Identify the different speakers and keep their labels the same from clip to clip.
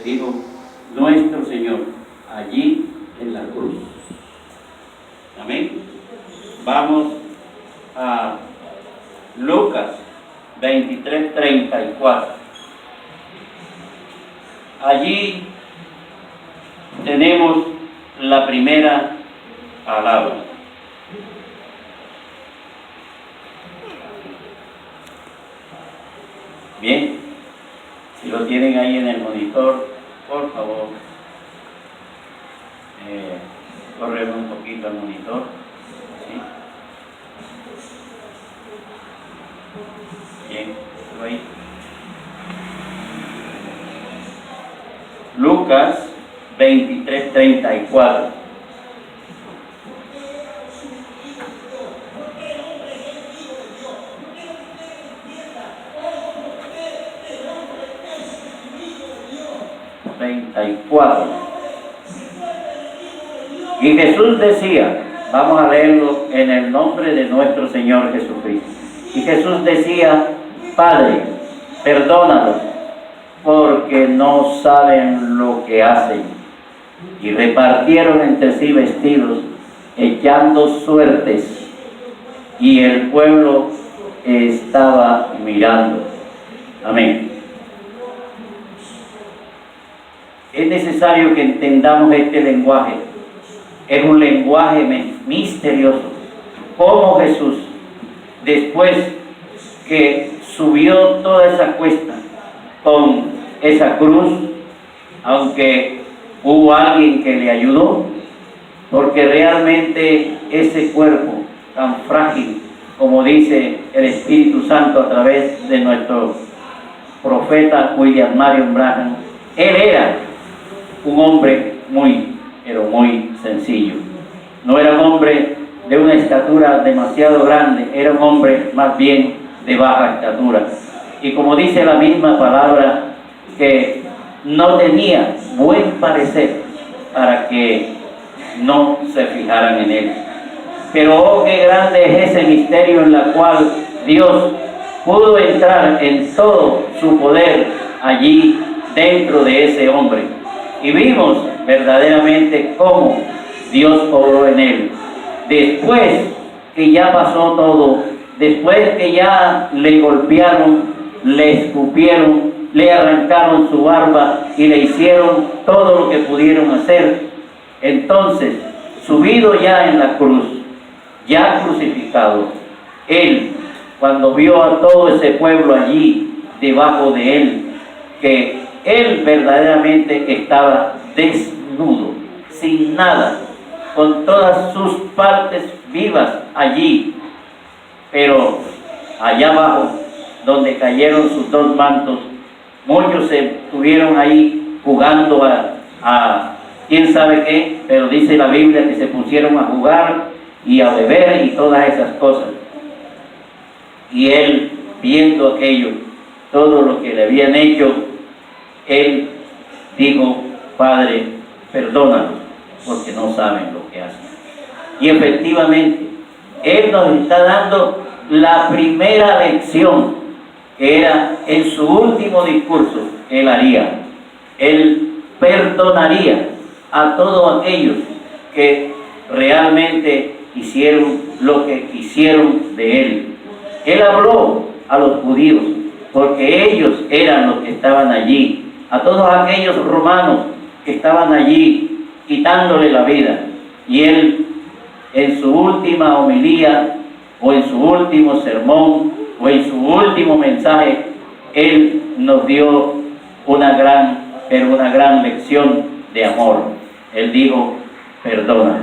Speaker 1: que dijo nuestro Señor allí en la cruz. Amén. Vamos a Lucas 23:34. Allí tenemos la primera palabra. Bien, si lo tienen ahí en el monitor, por favor, corren un poquito al monitor. ¿Sí? Bien, ¿lo ahí? Lucas 23:34. Y Jesús decía, vamos a leerlo en el nombre de nuestro Señor Jesucristo. Y Jesús decía: Padre, perdónalos, porque no saben lo que hacen. Y repartieron entre sí vestidos, echando suertes, y el pueblo estaba mirando. Amén. Es necesario que entendamos este lenguaje. Es un lenguaje misterioso. Como Jesús, después que subió toda esa cuesta con esa cruz, aunque hubo alguien que le ayudó, porque realmente ese cuerpo tan frágil, como dice el Espíritu Santo a través de nuestro profeta William Marion Branham, él era un hombre pero muy sencillo. No era un hombre de una estatura demasiado grande, era un hombre más bien de baja estatura. Y como dice la misma palabra, que no tenía buen parecer para que no se fijaran en él. Pero oh, qué grande es ese misterio en el cual Dios pudo entrar en todo su poder allí dentro de ese hombre. Y vimos verdaderamente cómo Dios obró en él. Después que ya pasó todo, después que ya le golpearon, le escupieron, le arrancaron su barba y le hicieron todo lo que pudieron hacer, entonces, subido ya en la cruz, ya crucificado, él, cuando vio a todo ese pueblo allí debajo de él, que él verdaderamente estaba desnudo, sin nada, con todas sus partes vivas allí, pero allá abajo, donde cayeron sus dos mantos, muchos se estuvieron ahí jugando a quién sabe qué, pero dice la Biblia que se pusieron a jugar y a beber y todas esas cosas. Y él, viendo aquello, todo lo que le habían hecho, él dijo: Padre, perdónalos, porque no saben lo que hacen. Y efectivamente, él nos está dando la primera lección, que era en su último discurso, él haría. Él perdonaría a todos aquellos que realmente hicieron lo que quisieron de él. Él habló a los judíos, porque ellos eran los que estaban allí, a todos aquellos romanos que estaban allí quitándole la vida. Y él, en su última homilía, o en su último sermón, o en su último mensaje, él nos dio una gran lección de amor. Él dijo: perdona.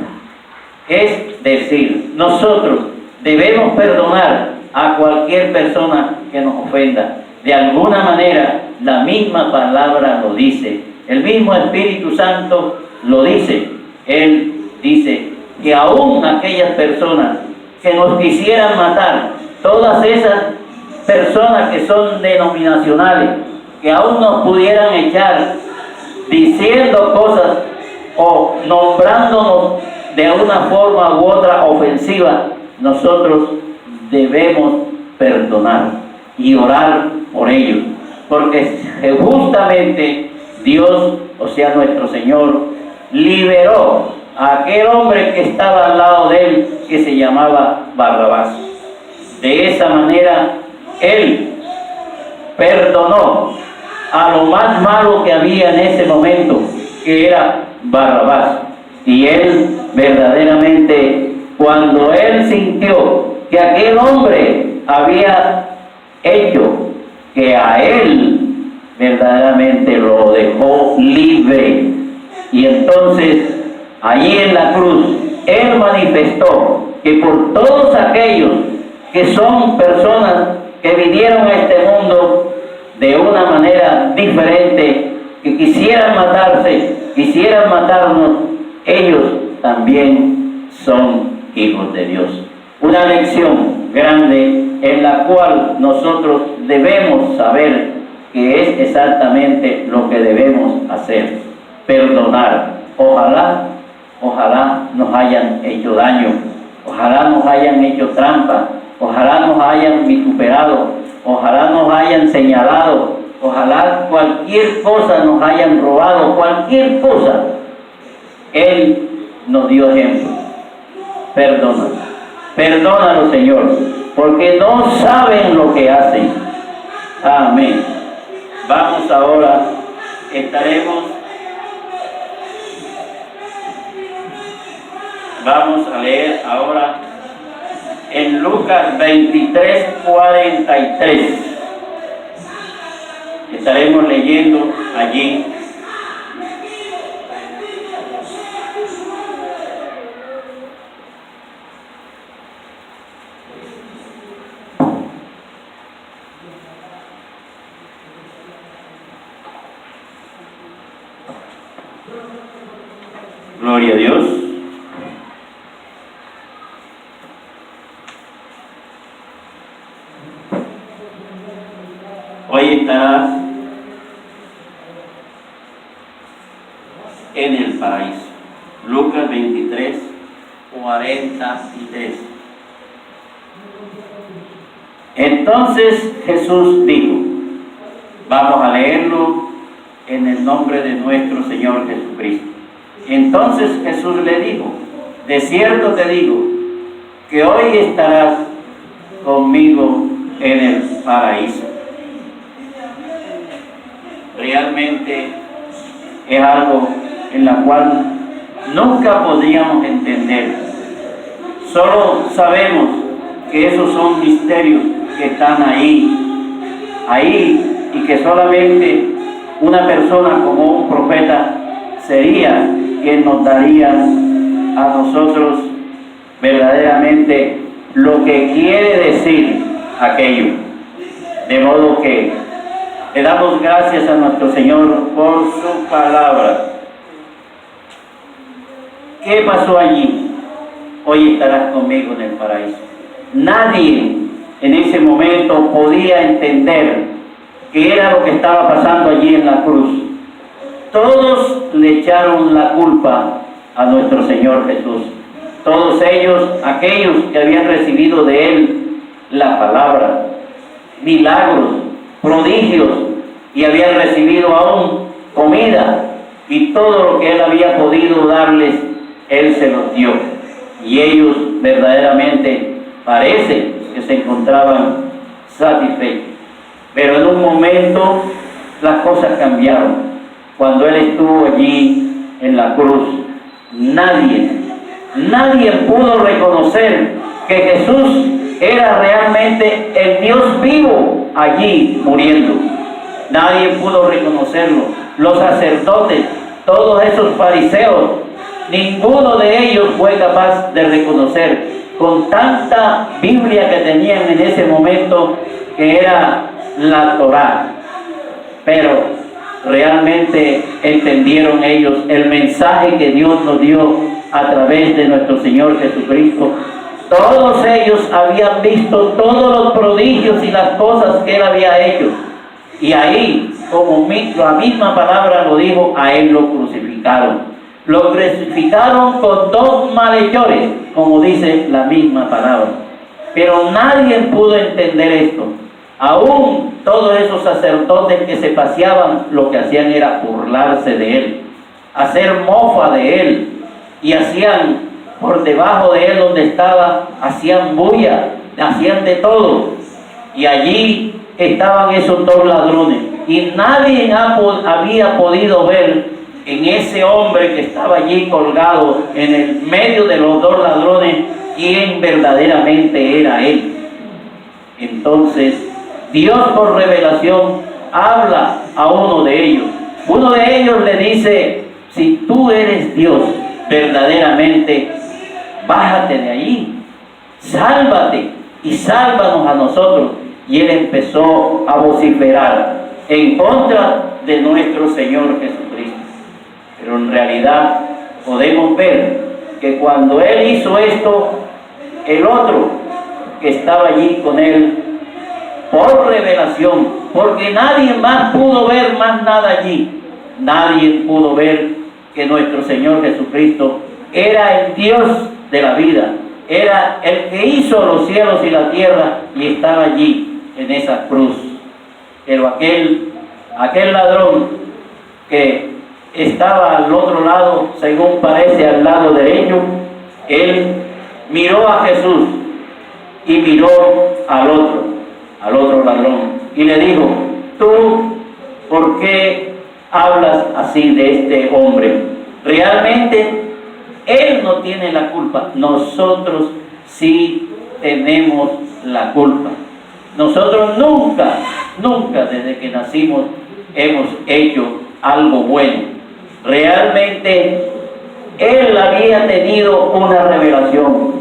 Speaker 1: Es decir, nosotros debemos perdonar a cualquier persona que nos ofenda. De alguna manera, la misma palabra lo dice. El mismo Espíritu Santo lo dice. Él dice que aún aquellas personas que nos quisieran matar, todas esas personas que son denominacionales, que aún nos pudieran echar diciendo cosas o nombrándonos de una forma u otra ofensiva, nosotros debemos perdonar y orar por ellos, porque justamente Dios, o sea nuestro Señor, liberó a aquel hombre que estaba al lado de él, que se llamaba Barrabás. De esa manera, Él perdonó a lo más malo que había en ese momento, que era Barrabás. Y Él verdaderamente, cuando Él sintió que aquel hombre había hecho que a Él verdaderamente lo dejó libre, y entonces allí en la cruz Él manifestó que por todos aquellos que son personas que vinieron a este mundo de una manera diferente, que quisieran matarse, quisieran matarnos, ellos también son hijos de Dios. Una lección grande en la cual nosotros debemos saber que es exactamente lo que debemos hacer: perdonar. Ojalá nos hayan hecho daño, ojalá nos hayan hecho trampa, ojalá nos hayan vituperado, ojalá nos hayan señalado, ojalá cualquier cosa nos hayan robado, cualquier cosa. Él nos dio ejemplo. Perdónalo, Señor, porque no saben lo que hacen. Amén. Vamos ahora, vamos a leer ahora en Lucas 23:43. Estaremos leyendo allí. Gloria a Dios. Hoy estarás en el paraíso. Lucas 23:43. Entonces Jesús dijo, vamos a leerlo en el nombre de nuestro Señor Jesucristo. Entonces Jesús le dijo, de cierto te digo, que hoy estarás conmigo en el paraíso. Realmente es algo en la cual nunca podríamos entender. Solo sabemos que esos son misterios que están ahí, y que solamente una persona como un profeta sería quien nos daría a nosotros verdaderamente lo que quiere decir aquello. De modo que le damos gracias a nuestro Señor por su palabra. ¿Qué pasó allí? Hoy estarás conmigo en el paraíso. Nadie en ese momento podía entender qué era lo que estaba pasando allí en la cruz. Todos le echaron la culpa a nuestro Señor Jesús. Todos ellos, aquellos que habían recibido de Él la palabra, milagros, prodigios, y habían recibido aún comida, y todo lo que Él había podido darles, Él se los dio. Y ellos verdaderamente parece que se encontraban satisfechos. Pero en un momento las cosas cambiaron. Cuando Él estuvo allí en la cruz, nadie pudo reconocer que Jesús era realmente el Dios vivo allí muriendo. Nadie pudo reconocerlo. Los sacerdotes, todos esos fariseos, ninguno de ellos fue capaz de reconocer, con tanta Biblia que tenían en ese momento, que era la Torá. Pero realmente entendieron ellos el mensaje que Dios nos dio a través de nuestro Señor Jesucristo. Todos ellos habían visto todos los prodigios y las cosas que Él había hecho. Y ahí, como la misma palabra lo dijo, a Él lo crucificaron. Lo crucificaron con dos malhechores, como dice la misma palabra. Pero nadie pudo entender esto Aún todos esos sacerdotes que se paseaban, lo que hacían era burlarse de él, hacer mofa de él, y hacían por debajo de él donde estaba, hacían bulla, hacían de todo. Y allí estaban esos dos ladrones, y nadie había podido ver en ese hombre que estaba allí colgado en el medio de los dos ladrones quién verdaderamente era él. Entonces Dios por revelación habla a uno de ellos. Uno de ellos le dice: si tú eres Dios verdaderamente, bájate de allí, sálvate y sálvanos a nosotros. Y él empezó a vociferar en contra de nuestro Señor Jesucristo. Pero en realidad podemos ver que cuando él hizo esto, el otro que estaba allí con él, por revelación, porque nadie más pudo ver más nada allí, nadie pudo ver que nuestro Señor Jesucristo era el Dios de la vida, era el que hizo los cielos y la tierra, y estaba allí en esa cruz. Pero aquel ladrón que estaba al otro lado, según parece al lado derecho, él miró a Jesús y miró al otro ladrón, y le dijo: tú, ¿por qué hablas así de este hombre? Realmente él no tiene la culpa, nosotros sí tenemos la culpa. Nosotros nunca desde que nacimos hemos hecho algo bueno. Realmente él había tenido una revelación.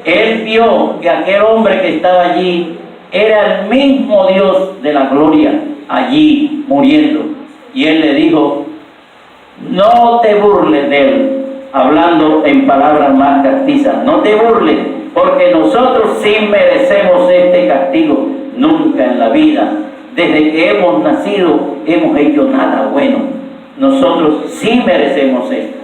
Speaker 1: Él vio que aquel hombre que estaba allí era el mismo Dios de la gloria, allí muriendo. Y él le dijo: no te burles de él, hablando en palabras más castizas, no te burles, porque nosotros sí merecemos este castigo. Nunca en la vida, desde que hemos nacido, hemos hecho nada bueno. Nosotros sí merecemos esto.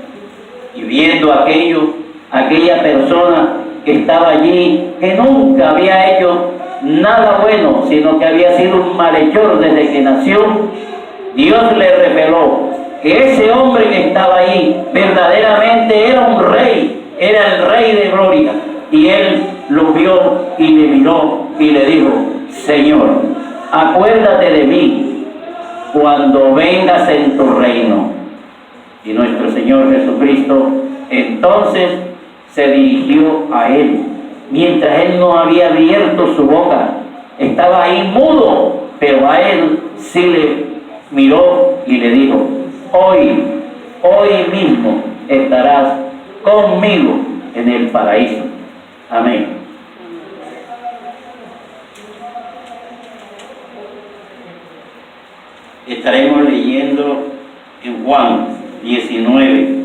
Speaker 1: Y viendo aquella persona que estaba allí, que nunca había hecho nada bueno, sino que había sido un malhechor desde que nació, Dios le reveló que ese hombre que estaba ahí verdaderamente era un rey, era el Rey de gloria. Y él lo vio y le miró y le dijo: Señor, acuérdate de mí cuando vengas en tu reino. Y nuestro Señor Jesucristo entonces se dirigió a él, mientras él no había abierto su boca, estaba ahí mudo, pero a él sí le miró y le dijo: hoy mismo estarás conmigo en el paraíso. Amén. Estaremos leyendo en Juan 19,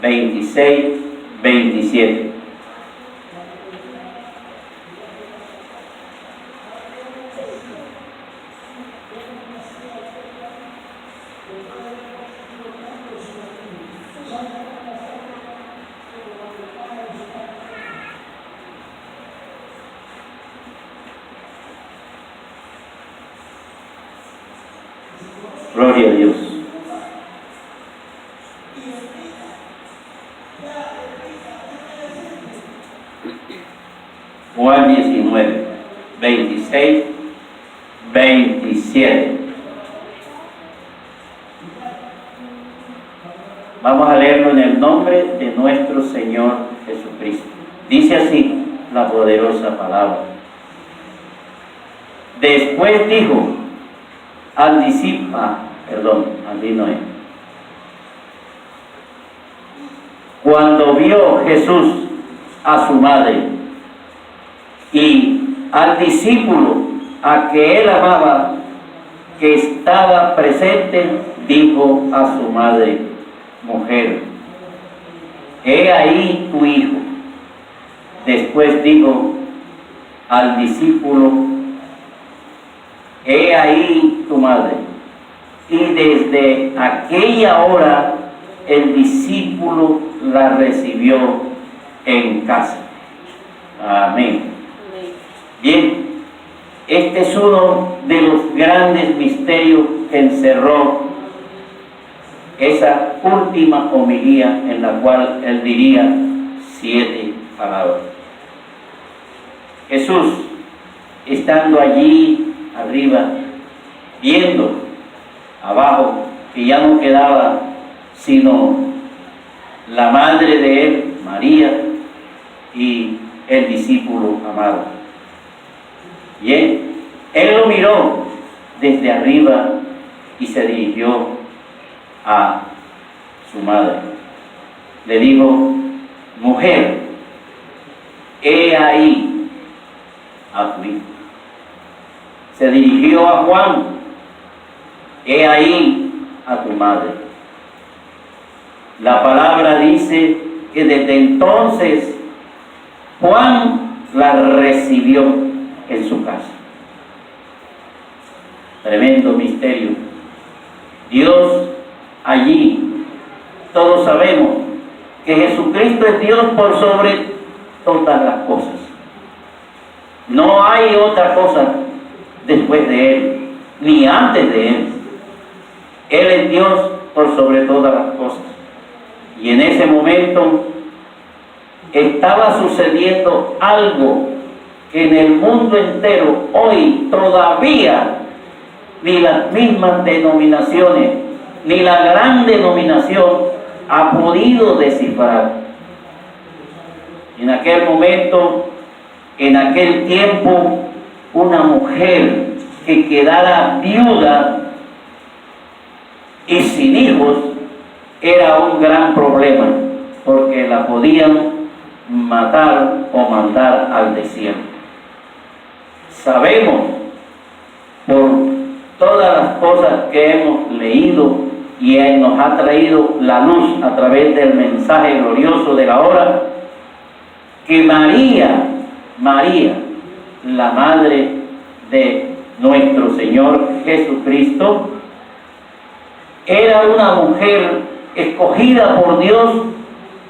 Speaker 1: 26, 27. Gloria a Dios. Juan 19, 26, 27. Vamos a leerlo en el nombre de nuestro Señor Jesucristo. Dice así la poderosa palabra. Después dijo al discípulo, allí no es. Cuando vio Jesús a su madre y al discípulo a que él amaba, que estaba presente, dijo a su madre: mujer, he ahí tu hijo. Después dijo al discípulo: he ahí tu madre. Y desde aquella hora el discípulo la recibió en casa. Amén. Bien, Este es uno de los grandes misterios que encerró esa última homilía en la cual él diría 7 palabras. Jesús, estando allí arriba, viendo abajo que ya no quedaba sino la madre de él, María, y el discípulo amado. Bien, él lo miró desde arriba y se dirigió a su madre. Le dijo: mujer, he ahí a tu hijo. Se dirigió a Juan: he ahí a tu madre. La palabra dice que desde entonces Juan la recibió en su casa. Tremendo misterio. Dios allí, todos sabemos que Jesucristo es Dios por sobre todas las cosas. No hay otra cosa después de Él, ni antes de Él. Él es Dios por sobre todas las cosas. Y en ese momento estaba sucediendo algo que en el mundo entero hoy todavía ni las mismas denominaciones, ni la gran denominación ha podido descifrar. En aquel momento, en aquel tiempo, una mujer que quedara viuda y sin hijos era un gran problema, porque la podían matar o mandar al desierto. Sabemos por todas las cosas que hemos leído y Él nos ha traído la luz a través del mensaje glorioso de la hora, que María, la madre de nuestro Señor Jesucristo, era una mujer escogida por Dios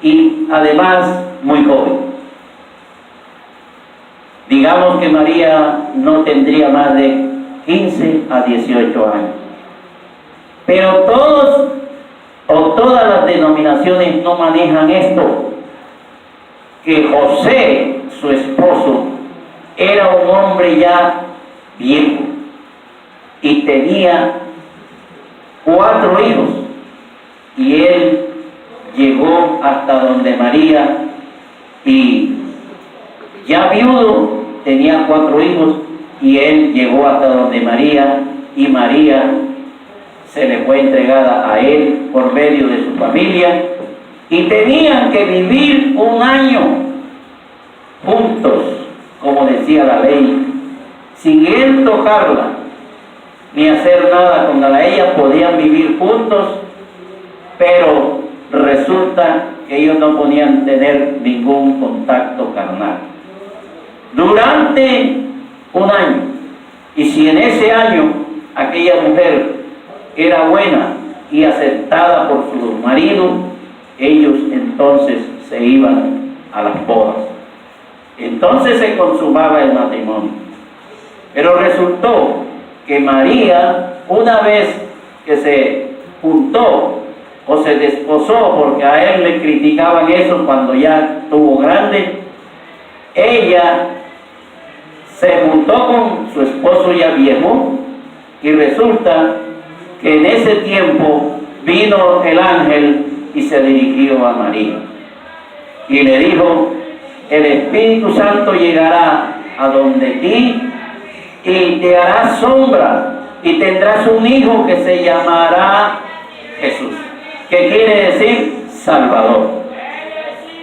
Speaker 1: y además muy joven. Digamos que María no tendría más de 15 a 18 años. Pero todos o todas las denominaciones no manejan esto, que José, su esposo, era un hombre ya viejo y tenía 4 hijos, y él llegó hasta donde María, y ya viudo tenía 4 hijos, y él llegó hasta donde María, y María se le fue entregada a él por medio de su familia, y tenían que vivir 1 año juntos, como decía la ley, sin él tocarla ni hacer nada con ella. Ellas podían vivir juntos, pero resulta que ellos no podían tener ningún contacto carnal durante 1 año. Y si en ese año aquella mujer era buena y aceptada por su marido, ellos entonces se iban a las bodas. Entonces se consumaba el matrimonio. Pero resultó que María, una vez que se juntó o se desposó, porque a él le criticaban eso cuando ya estuvo grande, ella se juntó con su esposo ya viejo, y resulta que en ese tiempo vino el ángel y se dirigió a María y le dijo: el Espíritu Santo llegará a donde ti y te hará sombra, y tendrás un hijo que se llamará Jesús, que quiere decir Salvador.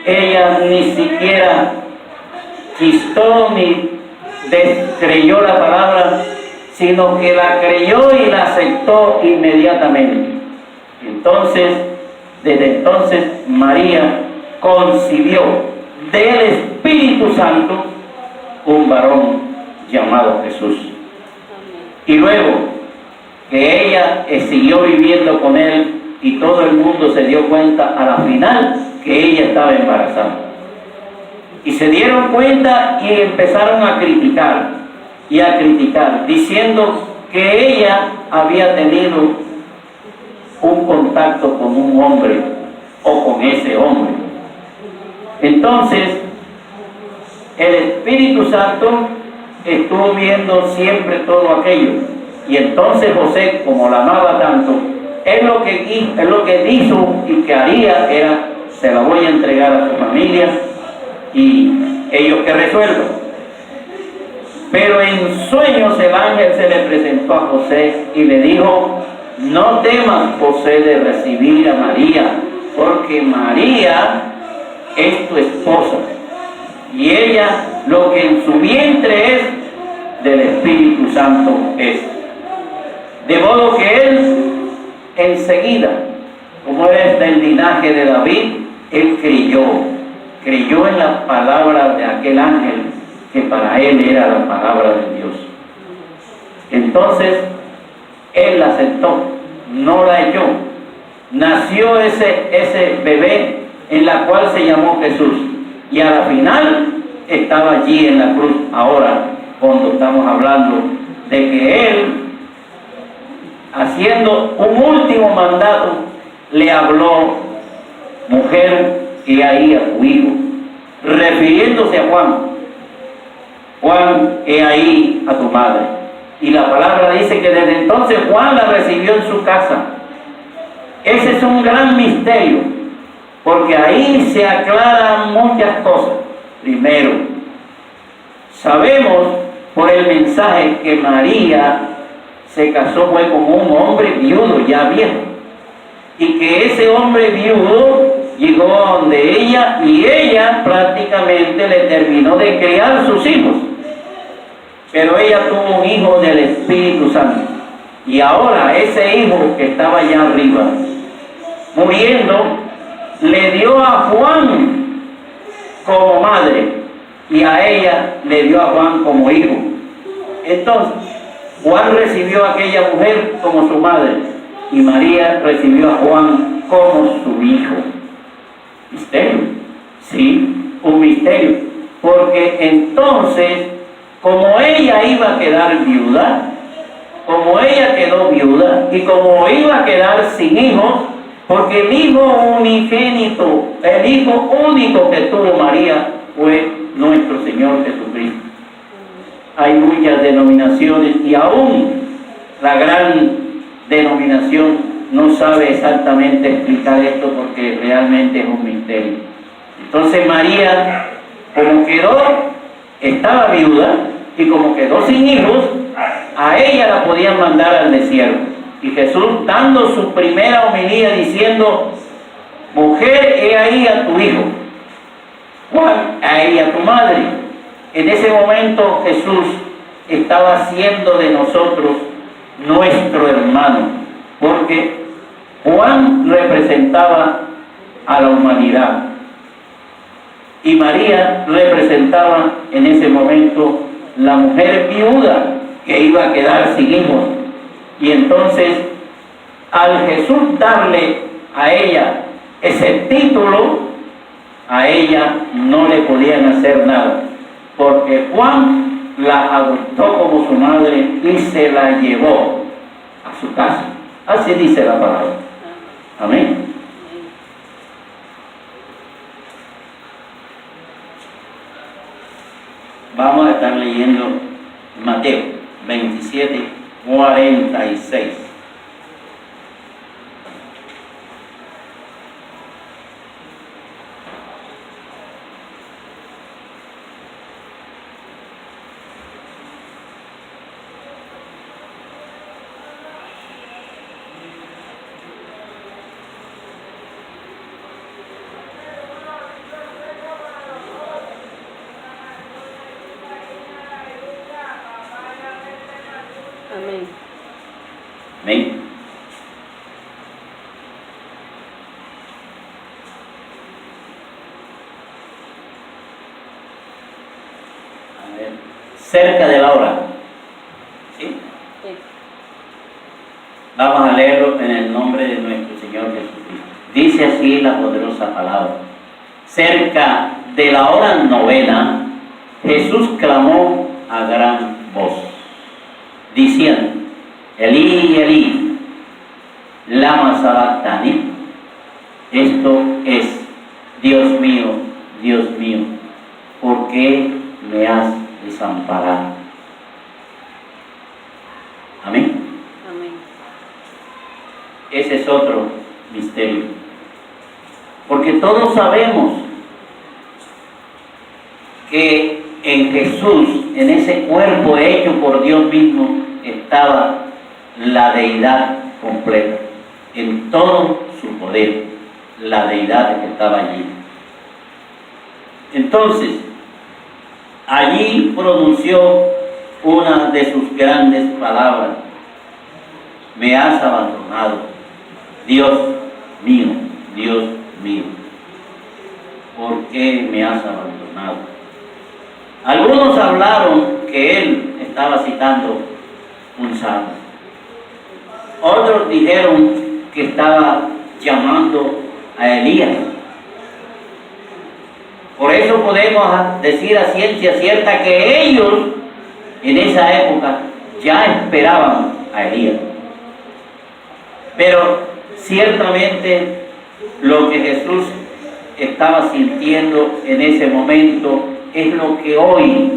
Speaker 1: Ella ni siquiera chistó ni descreyó la palabra, sino que la creyó y la aceptó inmediatamente. Entonces, desde entonces, María concibió del Espíritu Santo un varón llamado Jesús. Y luego que ella siguió viviendo con él, y todo el mundo se dio cuenta a la final que ella estaba embarazada. Y se dieron cuenta y empezaron a criticar. y a criticar, diciendo que ella había tenido un contacto con un hombre o con ese hombre. Entonces, el Espíritu Santo estuvo viendo siempre todo aquello. Y entonces José, como la amaba tanto, él lo que hizo y que haría era, se la voy a entregar a su familia y ellos que resuelvan. Pero en sueños el ángel se le presentó a José y le dijo: no temas, José, de recibir a María, porque María es tu esposa, y ella lo que en su vientre es, del Espíritu Santo es. De modo que él enseguida, como es del linaje de David, él creyó en la palabra de aquel ángel, que para él era la palabra de Dios. Entonces, él la aceptó, no la echó. Nació ese bebé, en la cual se llamó Jesús, y a la final estaba allí en la cruz. Ahora, cuando estamos hablando de que él, haciendo un último mandato, le habló: mujer, he ahí a tu hijo, refiriéndose a Juan, he ahí a tu madre. Y la palabra dice que desde entonces Juan la recibió en su casa. Ese es un gran misterio, porque ahí se aclaran muchas cosas. Primero, sabemos por el mensaje que María se casó fue con un hombre viudo, ya viejo, y que ese hombre viudo llegó a donde ella, y ella prácticamente le terminó de criar sus hijos. Pero ella tuvo un hijo del Espíritu Santo, y ahora ese hijo que estaba allá arriba, muriendo, le dio a Juan como madre, y a ella le dio a Juan como hijo. Entonces, Juan recibió a aquella mujer como su madre, y María recibió a Juan como su hijo. Misterio, sí, un misterio, porque entonces, como ella iba a quedar viuda, como ella quedó viuda, y como iba a quedar sin hijos, porque el hijo unigénito, el hijo único que tuvo María fue nuestro Señor Jesucristo. Hay muchas denominaciones, y aún la gran denominación no sabe exactamente explicar esto, porque realmente es un misterio. Entonces María, como estaba viuda, y como quedó sin hijos, a ella la podían mandar al desierto. Y Jesús, dando su primera homilía, diciendo: mujer, he ahí a tu hijo, Juan, ahí a tu madre. En ese momento Jesús estaba haciendo de nosotros nuestro hermano, porque Juan representaba a la humanidad y María representaba en ese momento la mujer viuda que iba a quedar sin hijos. Y entonces, al Jesús darle a ella ese título, a ella no le podían hacer nada, porque Juan la adoptó como su madre y se la llevó a su casa. Así dice la palabra. Amén. Vamos a estar leyendo Mateo 27:46.
Speaker 2: Amén.
Speaker 1: Amén. A ver, cerca de la hora. ¿Sí?
Speaker 2: Sí.
Speaker 1: Vamos a leerlo en el nombre de nuestro Señor Jesucristo. Dice así la poderosa palabra: cerca de la hora novena, Jesús clamó a gran voz, diciendo: Elí, Elí, lama sabactani. Esto es: Dios mío, ¿por qué me has desamparado? Amén.
Speaker 2: Amén.
Speaker 1: Ese es otro misterio. Porque todos sabemos que en Jesús, en ese cuerpo hecho por Dios mismo, estaba la deidad completa, en todo su poder, la deidad que estaba allí. Entonces, allí pronunció una de sus grandes palabras: me has abandonado, Dios mío, ¿por qué me has abandonado? Algunos hablaron que él estaba citando un salmo. Otros dijeron que estaba llamando a Elías. Por eso podemos decir a ciencia cierta que ellos en esa época ya esperaban a Elías. Pero ciertamente lo que Jesús estaba sintiendo en ese momento es lo que hoy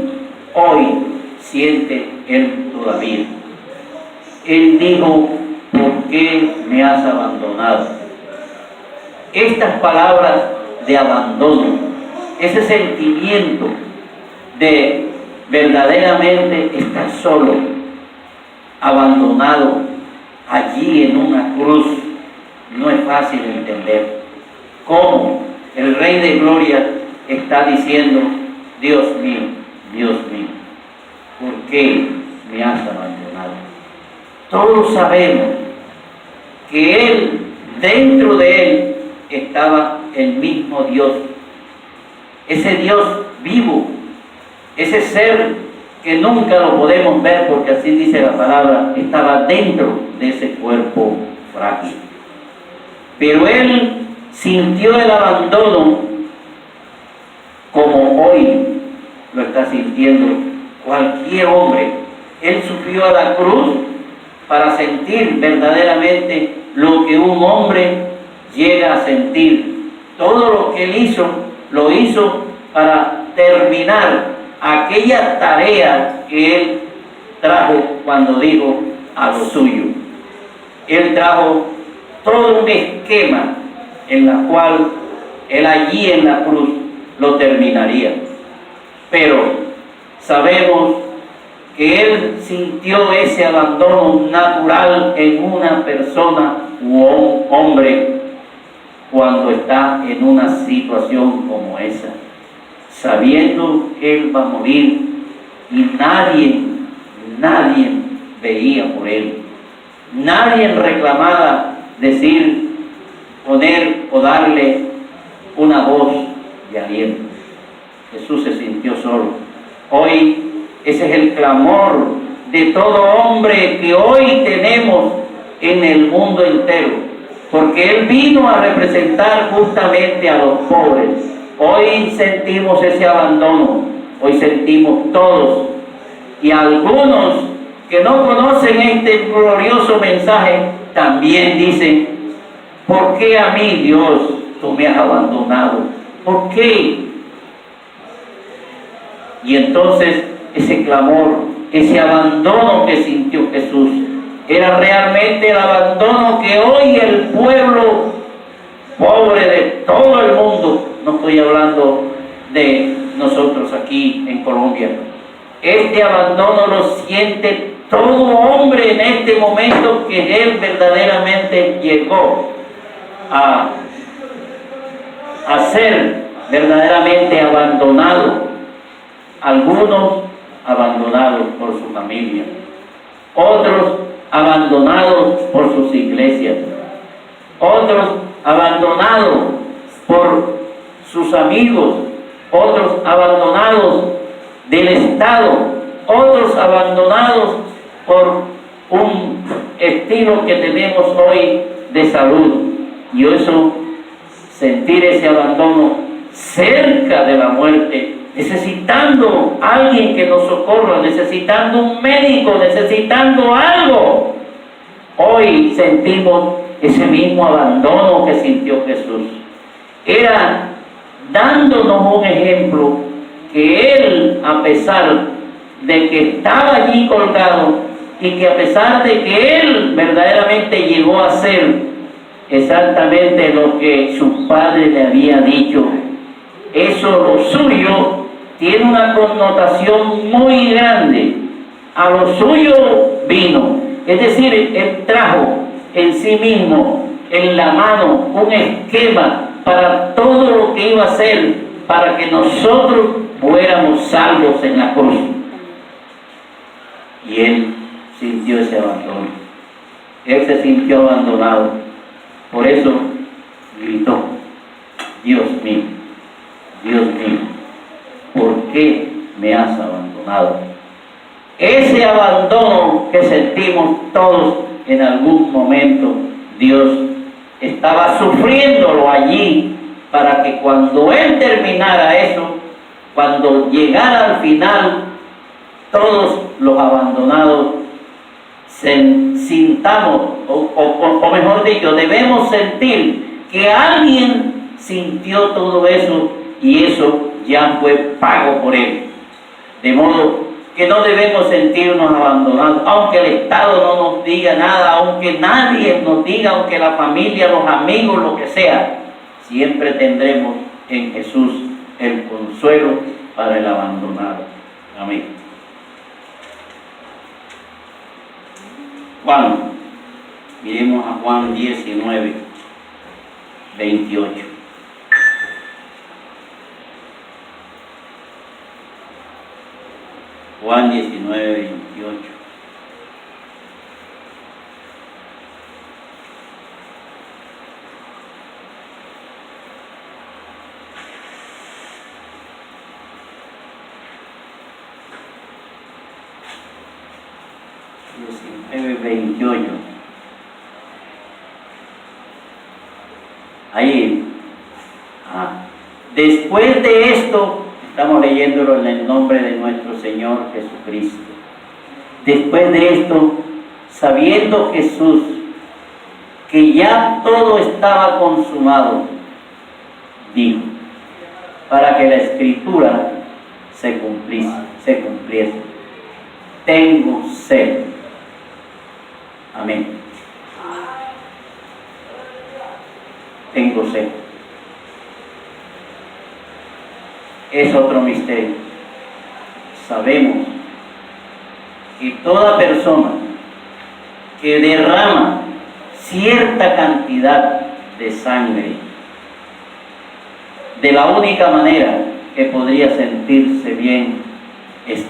Speaker 1: siente él todavía. Él dijo: ¿por qué me has abandonado? Estas palabras de abandono, ese sentimiento de verdaderamente estar solo, abandonado allí en una cruz, no es fácil entender. ¿Cómo el Rey de Gloria está diciendo: Dios mío, ¿por qué me has abandonado? Todos sabemos que Él, dentro de Él, estaba el mismo Dios, ese Dios vivo, ese ser que nunca lo podemos ver, porque así dice la palabra, estaba dentro de ese cuerpo frágil. Pero Él sintió el abandono como hoy lo está sintiendo cualquier hombre. Él subió a la cruz para sentir verdaderamente lo que un hombre llega a sentir. Todo lo que Él hizo, lo hizo para terminar aquella tarea que Él trajo cuando dijo a lo suyo. Él trajo todo un esquema en la cual Él allí en la cruz lo terminaría. Pero sabemos que Él sintió ese abandono natural en una persona u un hombre cuando está en una situación como esa, sabiendo que Él va a morir y nadie veía por Él, nadie reclamaba decir, poner o darle una voz de aliento. Jesús se sintió solo. Hoy ese es el clamor de todo hombre que hoy tenemos en el mundo entero, porque Él vino a representar justamente a los pobres. Hoy sentimos ese abandono, hoy sentimos todos, y algunos que no conocen este glorioso mensaje también dicen: ¿por qué a mí, Dios, tú me has abandonado? ¿Por qué? Y entonces ese clamor, ese abandono que sintió Jesús, era realmente el abandono que hoy el pueblo pobre de todo el mundo, no estoy hablando de nosotros aquí en Colombia, este abandono lo siente todo hombre en este momento que Él verdaderamente llegó a ser verdaderamente abandonado. Algunos abandonados por su familia, otros abandonados por sus iglesias, otros abandonados por sus amigos, otros abandonados del Estado, otros abandonados por un estilo que tenemos hoy de salud. Y eso, sentir ese abandono cerca de la muerte, necesitando alguien que nos socorra, necesitando un médico, necesitando algo. Hoy sentimos ese mismo abandono que sintió Jesús. Era dándonos un ejemplo que Él, a pesar de que estaba allí colgado y que a pesar de que Él verdaderamente llegó a ser exactamente lo que su padre le había dicho, eso, lo suyo, tiene una connotación muy grande. A lo suyo vino, es decir, Él trajo en sí mismo, en la mano, un esquema para todo lo que iba a hacer, para que nosotros fuéramos salvos en la cruz. Y Él sintió ese abandono. Él se sintió abandonado. Por eso gritó: Dios mío, ¿por qué me has abandonado? Ese abandono que sentimos todos en algún momento, Dios estaba sufriéndolo allí para que cuando Él terminara eso, cuando llegara al final, todos los abandonados sintamos, o mejor dicho, debemos sentir que alguien sintió todo eso y eso ya fue pago por Él. De modo que no debemos sentirnos abandonados, aunque el Estado no nos diga nada, aunque nadie nos diga, aunque la familia, los amigos, lo que sea, siempre tendremos en Jesús el consuelo para el abandonado. Amén. Juan, miremos a Juan 19, 28. Juan 19, 28. Ahí. Después de esto, estamos leyéndolo en el nombre de nuestro Señor Jesucristo. Después de esto, sabiendo Jesús que ya todo estaba consumado, dijo, para que la Escritura se cumpliese: tengo sed. Amén. Tengo sed. Es otro misterio. Sabemos que toda persona que derrama cierta cantidad de sangre, de la única manera que podría sentirse bien es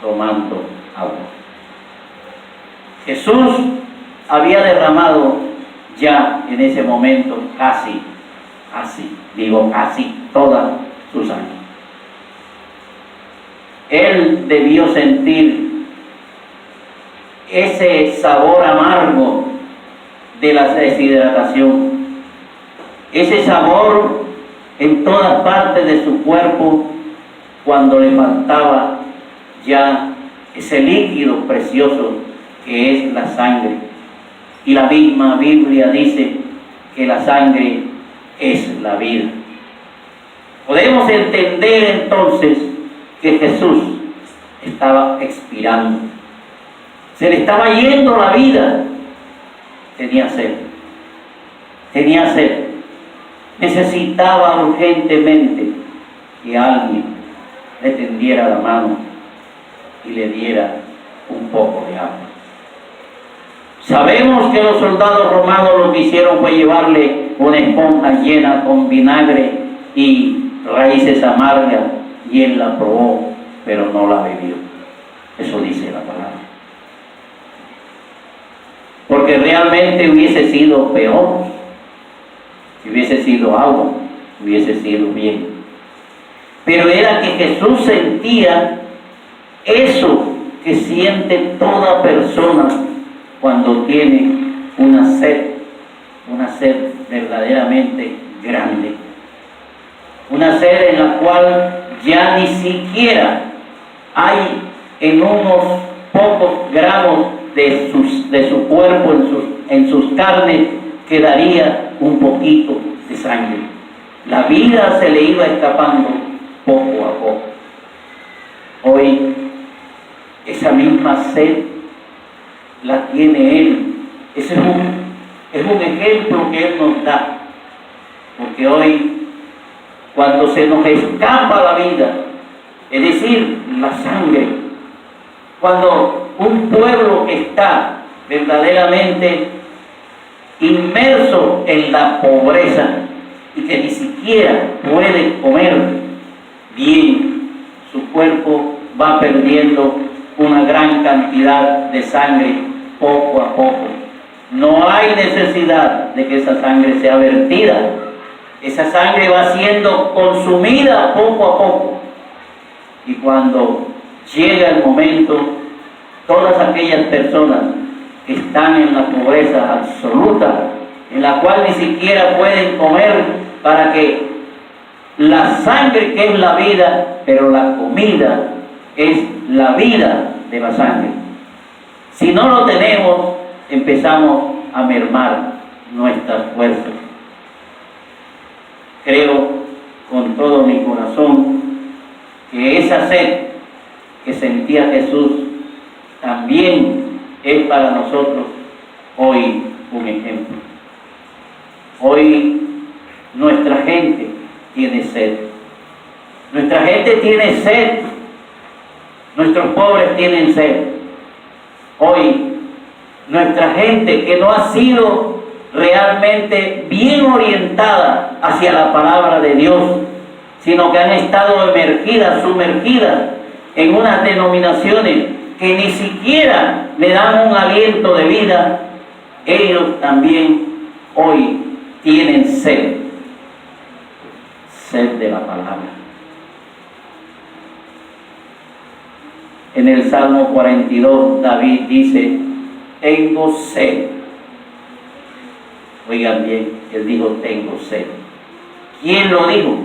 Speaker 1: tomando agua. Jesús había derramado ya en ese momento casi toda su sangre. Él debió sentir ese sabor amargo de la deshidratación, ese sabor en todas partes de su cuerpo cuando le faltaba ya ese líquido precioso que es la sangre. Y la misma Biblia dice que la sangre es la vida. Podemos entender entonces que Jesús estaba expirando, se le estaba yendo la vida. Tenía sed, necesitaba urgentemente que alguien le tendiera la mano y le diera un poco de agua. Sabemos que los soldados romanos lo que hicieron fue llevarle una esponja llena con vinagre y raíces amargas, y él la probó, pero no la bebió. Eso dice la palabra. Porque realmente hubiese sido peor. Si hubiese sido agua, hubiese sido bien. Pero era que Jesús sentía eso que siente toda persona cuando tiene una sed verdaderamente grande. Una sed en la cual ya ni siquiera hay en unos pocos gramos de su cuerpo, en sus carnes, quedaría un poquito de sangre. La vida se le iba escapando poco a poco. Hoy esa misma sed la tiene Él. Ese es un ejemplo que Él nos da. Porque hoy, cuando se nos escapa la vida, es decir, la sangre, cuando un pueblo que está verdaderamente inmerso en la pobreza y que ni siquiera puede comer bien, su cuerpo va perdiendo una gran cantidad de sangre poco a poco. No hay necesidad de que esa sangre sea vertida. Esa sangre va siendo consumida poco a poco. Y cuando llega el momento, todas aquellas personas que están en la pobreza absoluta, en la cual ni siquiera pueden comer, para que la sangre, que es la vida, pero la comida es la vida de la sangre. Si no lo tenemos, empezamos a mermar nuestras fuerzas. Creo con todo mi corazón que esa sed que sentía Jesús también es para nosotros hoy un ejemplo. Hoy nuestra gente tiene sed. Nuestra gente tiene sed. Nuestros pobres tienen sed. Hoy nuestra gente que no ha sido realmente bien orientada hacia la palabra de Dios, sino que han estado sumergidas en unas denominaciones que ni siquiera le dan un aliento de vida, ellos también hoy tienen sed de la palabra. En el Salmo 42, David dice: tengo sed. Oigan bien, él dijo: tengo sed. ¿Quién lo dijo?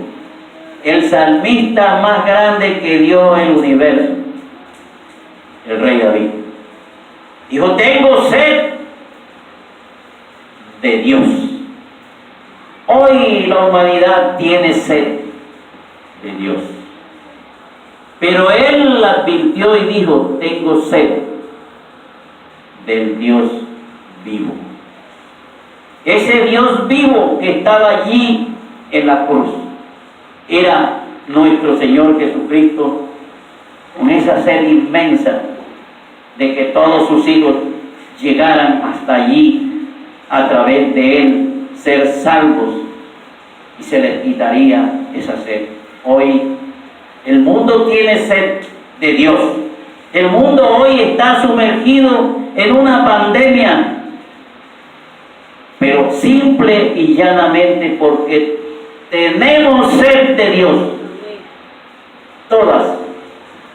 Speaker 1: El salmista más grande que dio el universo, el rey David. Dijo: tengo sed de Dios. Hoy la humanidad tiene sed de Dios. Pero él advirtió y dijo: tengo sed del Dios vivo. Ese Dios vivo que estaba allí en la cruz era nuestro Señor Jesucristo, con esa sed inmensa de que todos sus hijos llegaran hasta allí, a través de Él ser salvos, y se les quitaría esa sed. Hoy el mundo tiene sed de Dios. El mundo hoy está sumergido en una pandemia, pero simple y llanamente porque tenemos sed de Dios. Todas,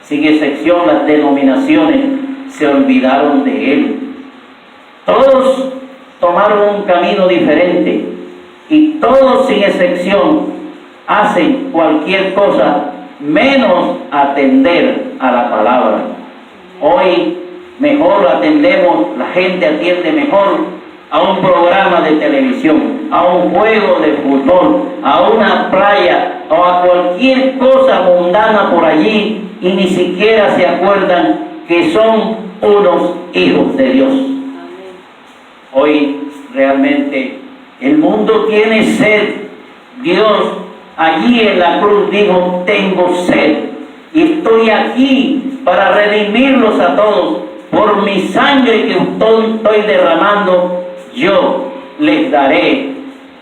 Speaker 1: sin excepción, las denominaciones se olvidaron de Él. Todos tomaron un camino diferente y todos, sin excepción, hacen cualquier cosa menos atender a la palabra. Hoy mejor atendemos, la gente atiende mejor a un programa de televisión, a un juego de fútbol, a una playa o a cualquier cosa mundana por allí, y ni siquiera se acuerdan que son unos hijos de Dios. Hoy realmente el mundo tiene sed. Dios allí en la cruz dijo: tengo sed y estoy aquí para redimirlos a todos. Por mi sangre que estoy derramando, yo les daré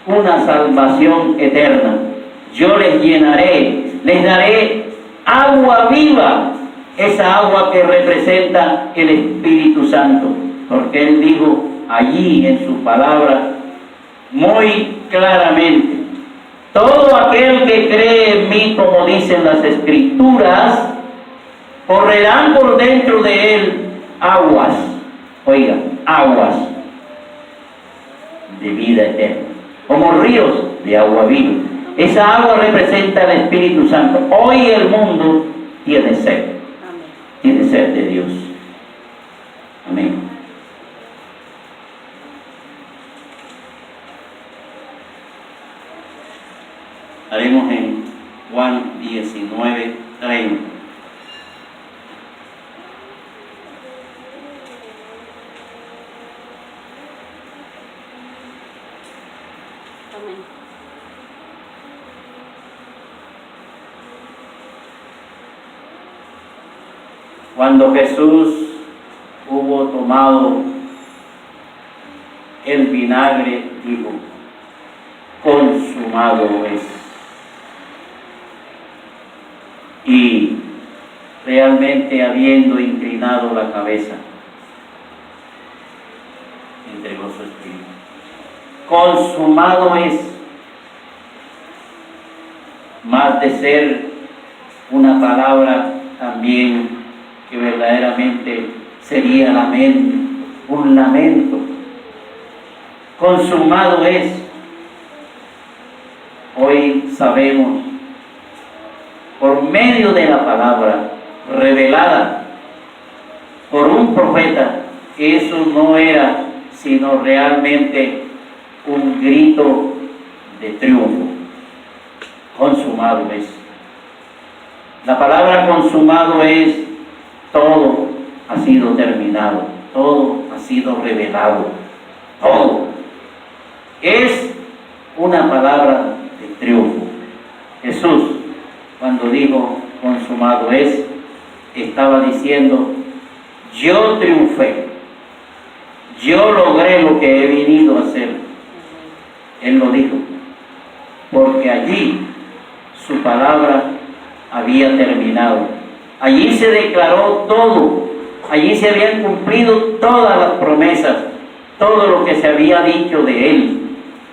Speaker 1: una salvación eterna. Yo les llenaré, les daré agua viva, esa agua que representa el Espíritu Santo, porque Él dijo allí en su palabra muy claramente: todo aquel que cree en mí, como dicen las Escrituras, correrán por dentro de él aguas, oigan, aguas de vida eterna, como ríos de agua viva. Esa agua representa el Espíritu Santo. Hoy el mundo tiene sed.
Speaker 2: Amén.
Speaker 1: Tiene sed de Dios. Amén. Haremos en Juan 19:30.
Speaker 2: Amén.
Speaker 1: Cuando Jesús hubo tomado el vinagre, dijo: consumado es. Y realmente, habiendo inclinado la cabeza, entregó su espíritu. Consumado es. Más de ser una palabra también que verdaderamente sería un lamento. Consumado es. Hoy sabemos, por medio de la palabra revelada por un profeta, que eso no era sino realmente un grito de triunfo. Consumado es. La palabra consumado es: todo ha sido terminado, todo ha sido revelado, todo. Es una palabra de triunfo. Jesús, cuando dijo consumado es, estaba diciendo: yo triunfé, yo logré lo que he venido a hacer. Él lo dijo, porque allí su palabra había terminado. Allí se declaró todo, allí se habían cumplido todas las promesas, todo lo que se había dicho de Él.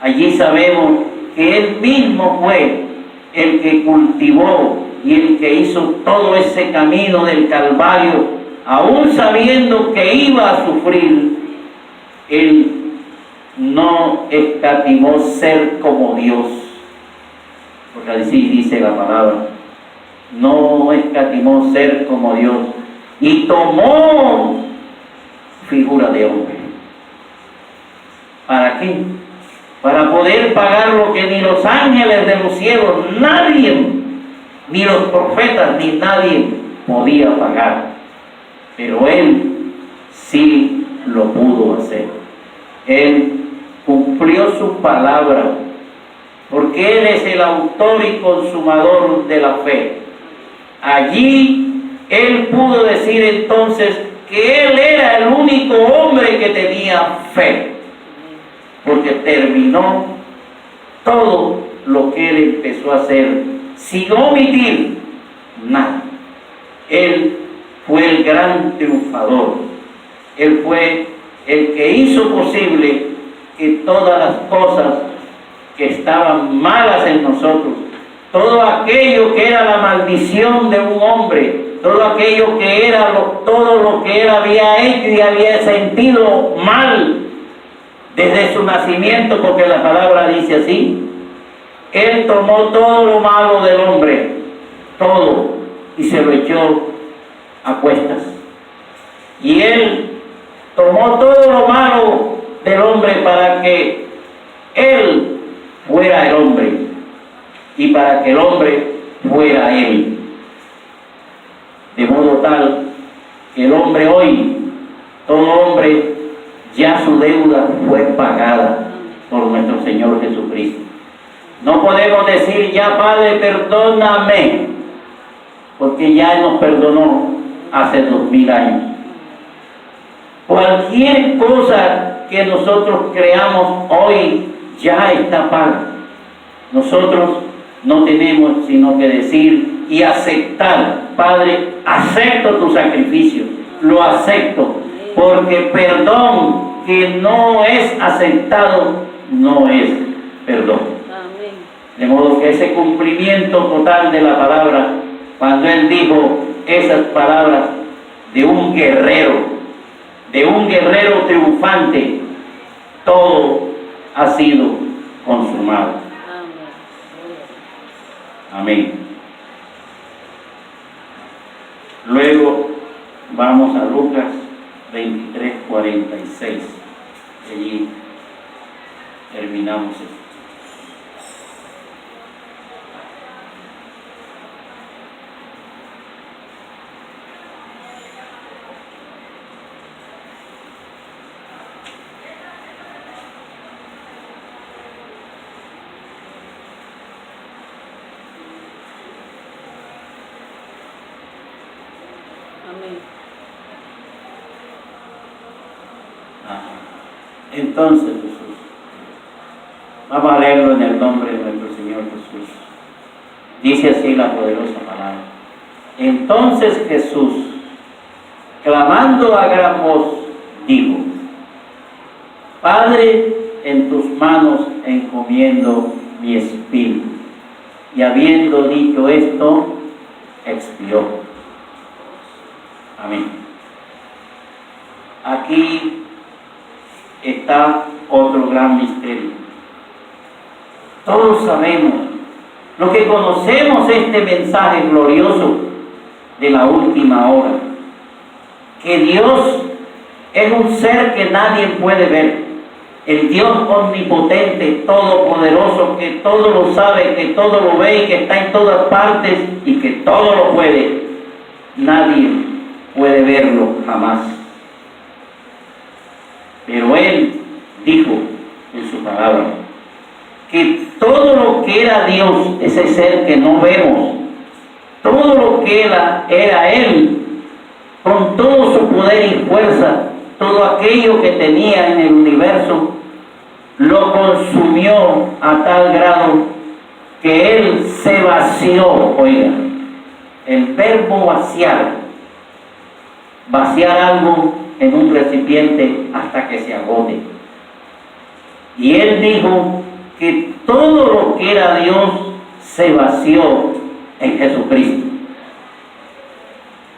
Speaker 1: Allí sabemos que Él mismo fue el que cultivó y el que hizo todo ese camino del Calvario, aún sabiendo que iba a sufrir. Él no escatimó ser como Dios, porque así dice la palabra. No escatimó ser como Dios y tomó figura de hombre. ¿Para qué? Para poder pagar lo que ni los ángeles de los cielos, nadie, ni los profetas, ni nadie podía pagar. Pero Él sí lo pudo hacer. Él cumplió su palabra, porque Él es el autor y consumador de la fe. Allí Él pudo decir entonces que Él era el único hombre que tenía fe, porque terminó todo lo que Él empezó a hacer sin omitir nada. Él fue el gran triunfador. Él fue el que hizo posible que todas las cosas que estaban malas en nosotros, todo aquello que era la maldición de un hombre, todo aquello que era todo lo que él había hecho y había sentido mal desde su nacimiento, porque la palabra dice así: Él tomó todo lo malo del hombre, todo, y se lo echó a cuestas. Y Él tomó todo lo malo del hombre para que Él fuera el hombre y para que el hombre fuera Él. De modo tal que el hombre hoy, todo hombre, ya su deuda fue pagada por nuestro Señor Jesucristo. No podemos decir ya: Padre, perdóname, porque ya Él nos perdonó hace 2000 años. Cualquier cosa que nosotros creamos hoy ya está paga. Nosotros no tenemos sino que decir y aceptar: Padre, acepto tu sacrificio, lo acepto, porque perdón que no es aceptado no es perdón.
Speaker 2: Amén.
Speaker 1: De modo que ese cumplimiento total de la palabra, cuando Él dijo esas palabras de un guerrero triunfante, todo ha sido consumado.
Speaker 2: Amén.
Speaker 1: Amén. Luego vamos a Lucas 23:46. Allí terminamos esto.
Speaker 2: Amén.
Speaker 1: Entonces, Jesús, vamos a leerlo en el nombre de nuestro Señor Jesús. Dice así la poderosa palabra. Entonces Jesús, clamando a gran voz, dijo: Padre, en tus manos encomiendo mi espíritu. Y habiendo dicho esto, expiró. Amén. Aquí está otro gran misterio. Todos sabemos, los que conocemos este mensaje glorioso de la última hora, que Dios es un ser que nadie puede ver, el Dios omnipotente, todopoderoso, que todo lo sabe, que todo lo ve y que está en todas partes y que todo lo puede. Nadie puede verlo jamás. Pero Él dijo en su palabra que todo lo que era Dios, ese ser que no vemos, todo lo que era Él, con todo su poder y fuerza, todo aquello que tenía en el universo, lo consumió a tal grado que Él se vació. Oiga, el verbo vaciar algo en un recipiente hasta que se agote. Y Él dijo que todo lo que era Dios se vació en Jesucristo.